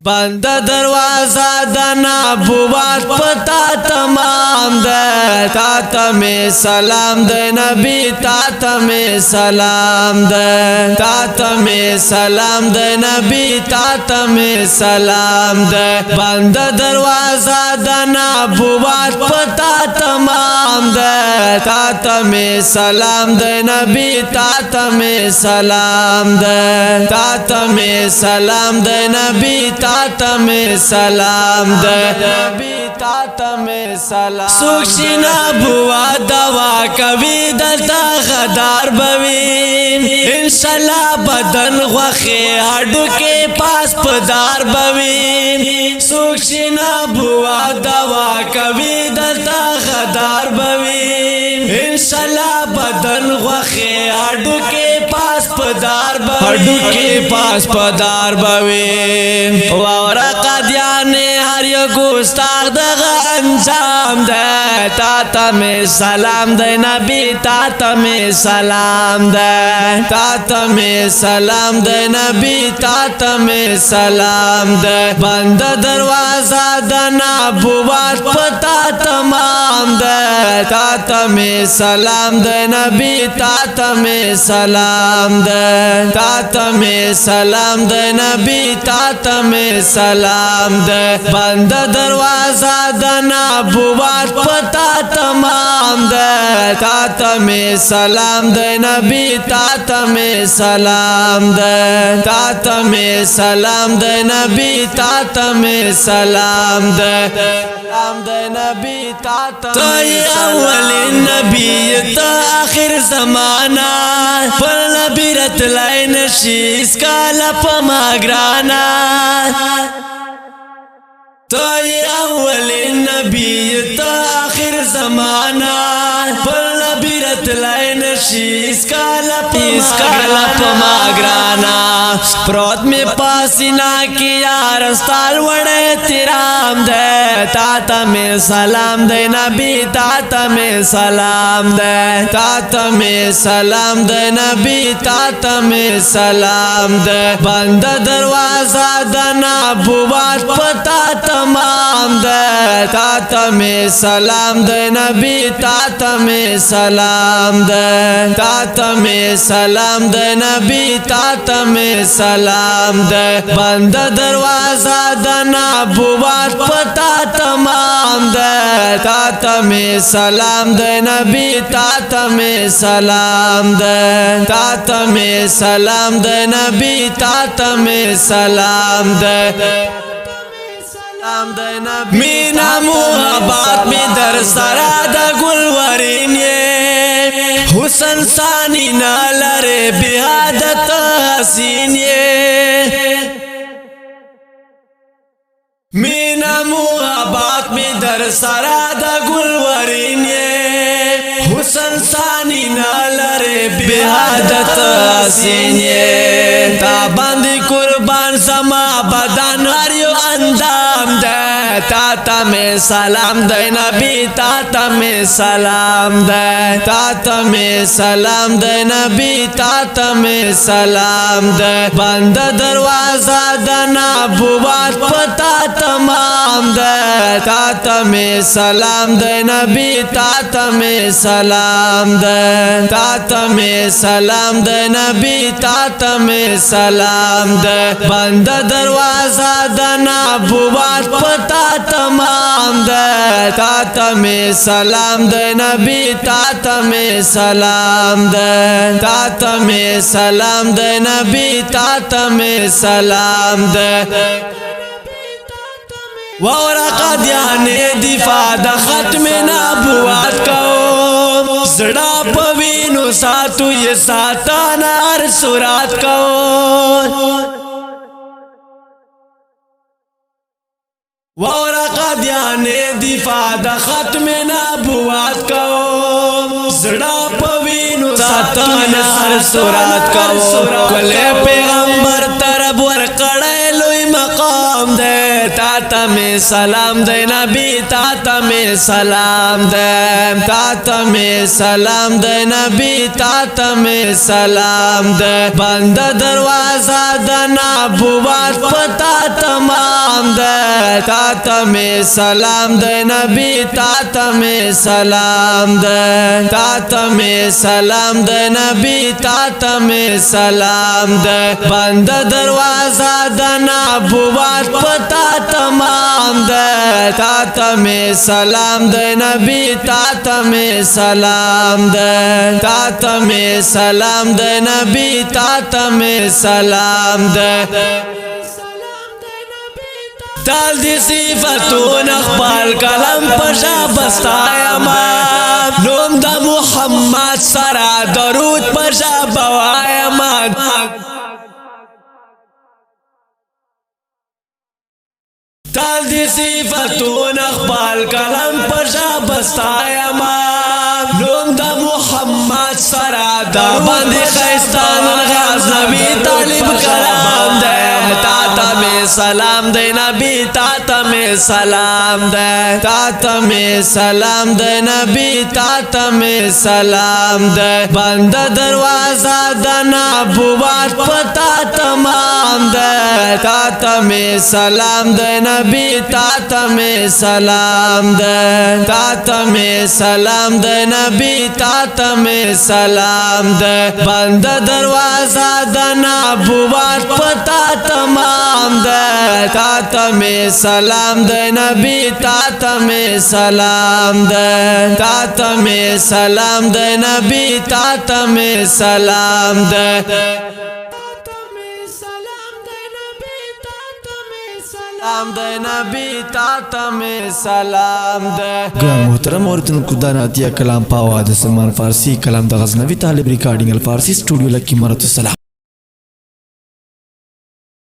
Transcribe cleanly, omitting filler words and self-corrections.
बंद दरवाजा दना बुवात पता तमाम दे तात में सलाम दे नबी तात में सलाम दे तात में सलाम दे नबी तात में सलाम दे बंद दरवाजा दना बुवात पता तमाम दे तात में सलाम दे नबी तात में सलाम दे तात में सलाम दे नबी तात में सलाम दे नबी तात में सलाम सुखिना बुआ दवा कभी दलता गदार बवी इंशाल्लाह बदन वखे हड्डू के पास पदार बवी सुखिना बुआ दवा कभी दलता गदार बवी इंशाल्लाह बदन वखे हड्डू के पास पदार हड्डू के पास पदार बवे वावरा कादियाने हर यो गुस्ताख दगा अंजाम दे ताता में सलाम दे नबी ताता में सलाम दे ताता में सलाम दे नबी ताता में सलाम दे बंद दरवाजा दना बुवात पता तमाम दे ताता में सलाम दे नबी ताता में सलाम दे ताता में सलाम दे नबी ताता में सलाम दे बंद दरवाजा दना बुवात पता तमाम दे ताता में सलाम दे नबी ताता में सलाम दे ताता में सलाम दे नबी ताता में सलाम दे सलाम दे नबी ताता तो ये अव्वल नबी तो आखिर जमाना पर नबी रत लाइन शीस का लपमा ग्राना तो ये अव्वल नबी तो आखिर जमाना पर नबी रत लाइन शीस का लपमा ग्राना प्रोत में पासीना किया रस्ताल वड़े तिराम दे ताता में सलाम दे नबी ताता में सलाम दे ताता में सलाम दे नबी ताता में सलाम दे बंद दरवाजा दना बुवात पता तमाम दे ताता में सलाम दे नबी ताता में सलाम दे ताता में सलाम दे नबी ताता में सलाम दे बंद दरवाजा दना बुवात पता तमाम दे ताता में सलाम दे नबी ताता में सलाम दे ताता में सलाम दे नबी ताता में सलाम दे मीना मुहब्बत में दर सरादा गुलवरीन ये हुसन सानी न लरे बिहादत हसीन ये मीना मुहब्बत में दर सरादा गुलवरीन ये हुसन सानी न लरे बिहादत हसीन ये ताबंदी कुर्बान समा बदन हरियो अंदाम दे ताता में सलाम दे नबी ताता में सलाम दे ताता में सलाम दे नबी ताता में सलाम दे बंद दरवाजा दना बुवात पता तमाम दे ताता में सलाम दे नबी ताता में सलाम दे ताता में सलाम दे नबी ताता में सलाम दे बंद दरवाजा दना बुवात पता तमाम दे ताता में सलाम दे नबी ताता में सलाम दे ताता में सलाम दे नबी ताता में सलाम दे वावरा कादियाने दिफा द खत्म नबुवत को जड़ा पवीनु सातु ये साताना हर सुरात को वावरा कादियाने दिफा द खत्म नबुवत को जड़ा पवीनु साताना हर सुरात को कले पैगंबर तरब वर कड़े लोई मकाम दे ताता में सलाम दे नबी ताता में सलाम दे ताता में सलाम दे नबी ताता में सलाम दे बंद दरवाजा दना बुवात पता तमाम ده تا میں سلام ده نبی تا میں سلام ده تا میں سلام ده نبی تا میں سلام ده بند دروازہ د نبوت پتا تمام ده تا میں سلام ده نبی تا میں سلام ده تا میں سلام ده نبی تا میں سلام ده تال دی صفتون اخبار کلم پشا بستایما نوم دا محمد سرا درود پشا بوایما تال دی صفتون اخبار کلم پشا بستایما نوم دا محمد سرا دا بندی خیستان غزنوی طالب کلام دے تا میں سلام دے نبی تا میں سلام دے تا میں سلام دے نبی تا میں سلام دے بند دروازہ د نبوت پتا تمام دے تا میں سلام دے نبی تا میں سلام دے تا میں سلام دے نبی تا میں سلام دے بند دروازہ د نبوت پتا تمام دے تا میں سلام دے نبی تا میں سلام دے تا میں سلام دے نبی تا میں سلام دے سلام دے نبی تا میں سلام دے گران محترم عورتن کو داناتیہ کلام پاوا د سلمان فارسی کلام د غزنوی طالب ریکارڈنگ الفارسی اسٹوڈیو لکی مرت السلام